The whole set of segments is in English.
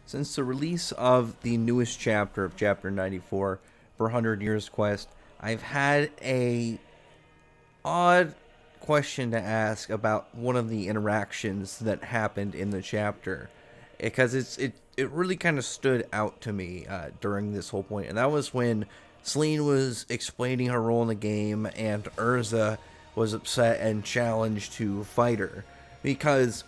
Since the release of the newest chapter of Chapter 94 for 100 Years Quest, I've had a odd question to ask about one of the interactions that happened in the chapter, because it really kind of stood out to me during this whole point, and that was when Selene was explaining her role in the game, and Erza was upset and challenged to fight her, because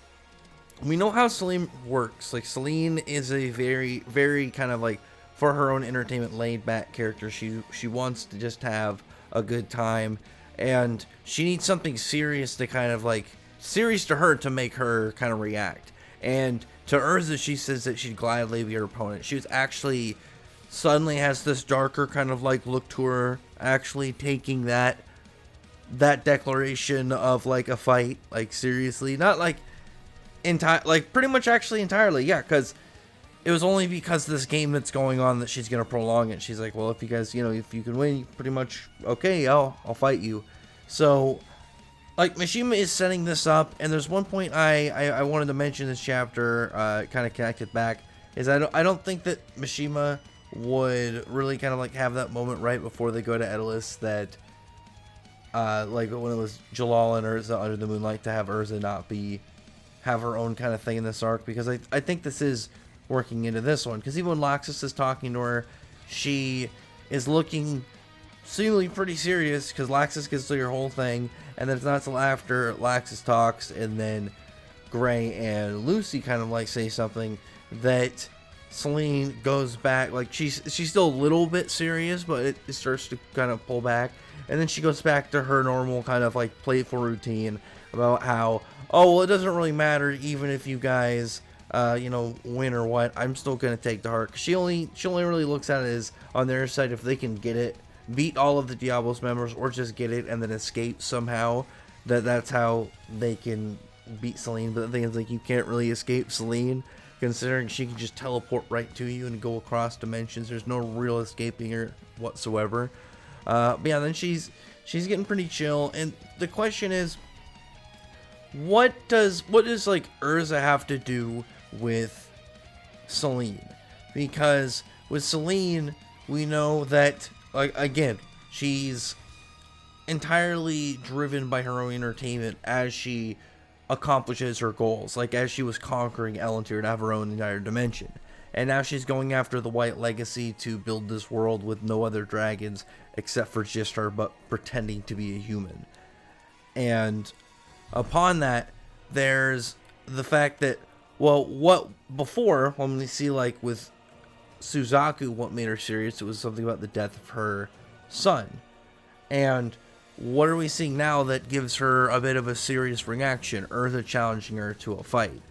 we know how Selene works. Like, Selene is a very, very kind of like, for her own entertainment, laid back character. She wants to just have a good time, and she needs something serious to kind of like serious to her to make her kind of react. And to Erza, she says that she'd gladly be her opponent. She was actually suddenly has this darker kind of like look to her, actually taking that declaration of like a fight like seriously, not like like pretty much actually entirely, yeah, because it was only because of this game that's going on that she's gonna prolong it. She's like, well, if you guys, if you can win, pretty much, okay, I'll fight you. So, like, Mishima is setting this up, and there's one point I wanted to mention this chapter, kind of connected back, is I don't think that Mishima would really kind of like have that moment right before they go to Edelis that, like when it was Jalal and Erza under the moonlight, to have Erza not have her own kind of thing in this arc, because I think this is working into this one, because even when Laxus is talking to her, she is looking seemingly pretty serious, because Laxus gets through her whole thing, and then it's not till after Laxus talks, and then Gray and Lucy kind of like say something, that Selene goes back, like she's still a little bit serious, but it starts to kind of pull back, and then she goes back to her normal kind of like playful routine about how, oh, well, it doesn't really matter even if you guys, win or what. I'm still gonna take the heart. She only really looks at it as on their side, if they can get it, beat all of the Diablos members, or just get it and then escape somehow. That's how they can beat Selene. But the thing is, like, you can't really escape Selene, considering she can just teleport right to you and go across dimensions. There's no real escaping her whatsoever. But yeah, then she's getting pretty chill, and the question is, what does like Erza have to do with Selene? Because with Selene, we know that, like, again, she's entirely driven by her own entertainment as she accomplishes her goals. Like, as she was conquering Elantir to have her own entire dimension, and now she's going after the White Legacy to build this world with no other dragons except for just her, but pretending to be a human. And upon that, there's the fact that, well, what before, when we see, like, with Suzaku, what made her serious, it was something about the death of her son. And what are we seeing now that gives her a bit of a serious reaction? Erza challenging her to a fight.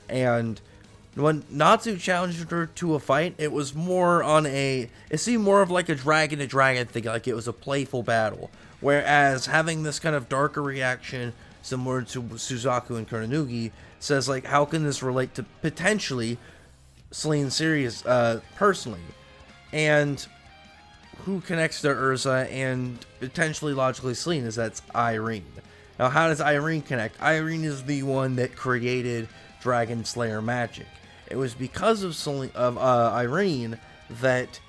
And when Natsu challenged her to a fight, it was more on it seemed more of like a dragon to dragon thing, like it was a playful battle. Whereas having this kind of darker reaction, similar to Suzaku and Konosugi, says, like, how can this relate to potentially Selene Sirius personally? And who connects to Erza and potentially logically Selene is that's Irene. Now, how does Irene connect? Irene is the one that created Dragon Slayer magic. It was because of Irene that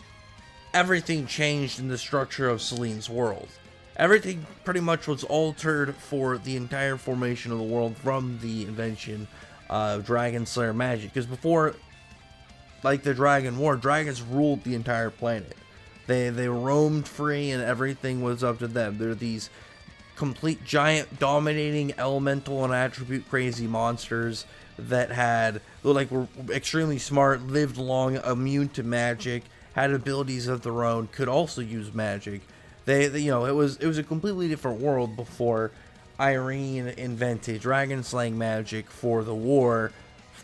everything changed in the structure of Selene's world. Everything pretty much was altered for the entire formation of the world from the invention of Dragon Slayer magic. Because before, like the Dragon War, dragons ruled the entire planet. They roamed free and everything was up to them. They're these complete giant dominating elemental and attribute crazy monsters that were extremely smart, lived long, immune to magic, had abilities of their own, could also use magic. It was a completely different world before Irene invented dragon slaying magic for the war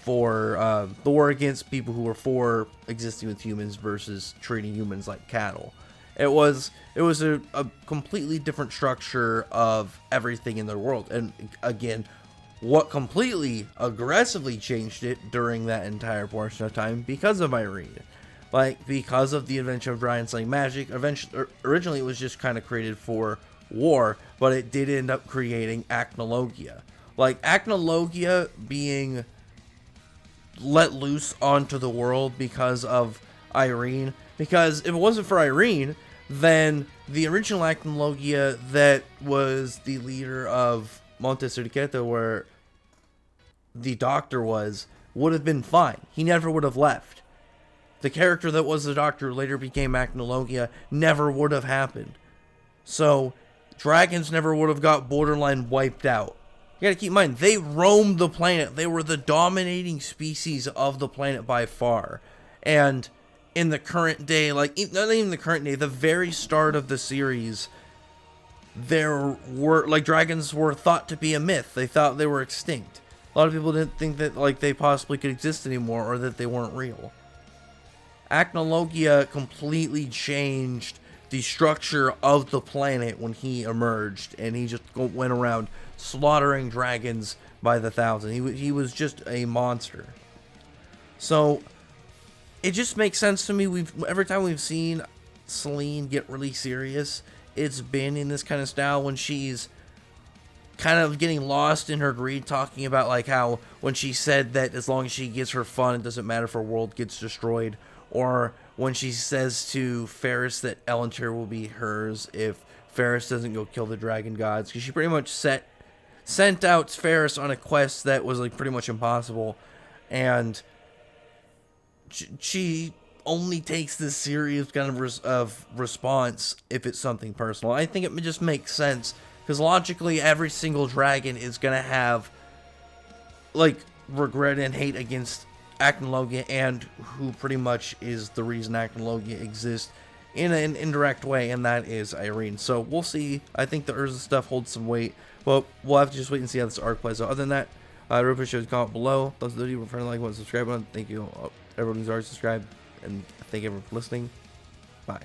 against people who were for existing with humans versus treating humans like cattle. It was a completely different structure of everything in their world. And again, what completely aggressively changed it during that entire portion of time, because of Irene. Like, because of the invention of dragon slaying magic, originally it was just kind of created for war, but it did end up creating Acnologia. Like, Acnologia being let loose onto the world because of Irene. Because if it wasn't for Irene, then the original Acnologia that was the leader of Monte Cerqueta, where the doctor was, would have been fine. He never would have left. The character that was the doctor who later became Acnologia never would have happened. So, dragons never would have got borderline wiped out. You gotta keep in mind, they roamed the planet. They were the dominating species of the planet by far. And in the current day, like, not even the current day, the very start of the series, there were, like, dragons were thought to be a myth. They thought they were extinct. A lot of people didn't think that, like, they possibly could exist anymore, or that they weren't real. Acnologia completely changed the structure of the planet when he emerged, and he just went around slaughtering dragons by the thousand. He was just a monster. So it just makes sense to me. Every time we've seen Selene get really serious, it's been in this kind of style when she's kind of getting lost in her greed, talking about like how when she said that as long as she gets her fun, it doesn't matter if her world gets destroyed, or when she says to Ferris that Ellentir will be hers if Ferris doesn't go kill the dragon gods, because she pretty much sent out Ferris on a quest that was like pretty much impossible, and she only takes this serious kind of response if it's something personal. I think it just makes sense, because logically every single dragon is gonna have like regret and hate against Acnologia, and who pretty much is the reason Acnologia exists in an indirect way, and that is Irene. So we'll see. I think the Erza stuff holds some weight, but we'll have to just wait and see how this arc plays out. Other than that, I really appreciate you comment below. Those of you who are friendly, like, subscribe button. Thank you everyone who's already subscribed, and thank you everyone for listening. Bye.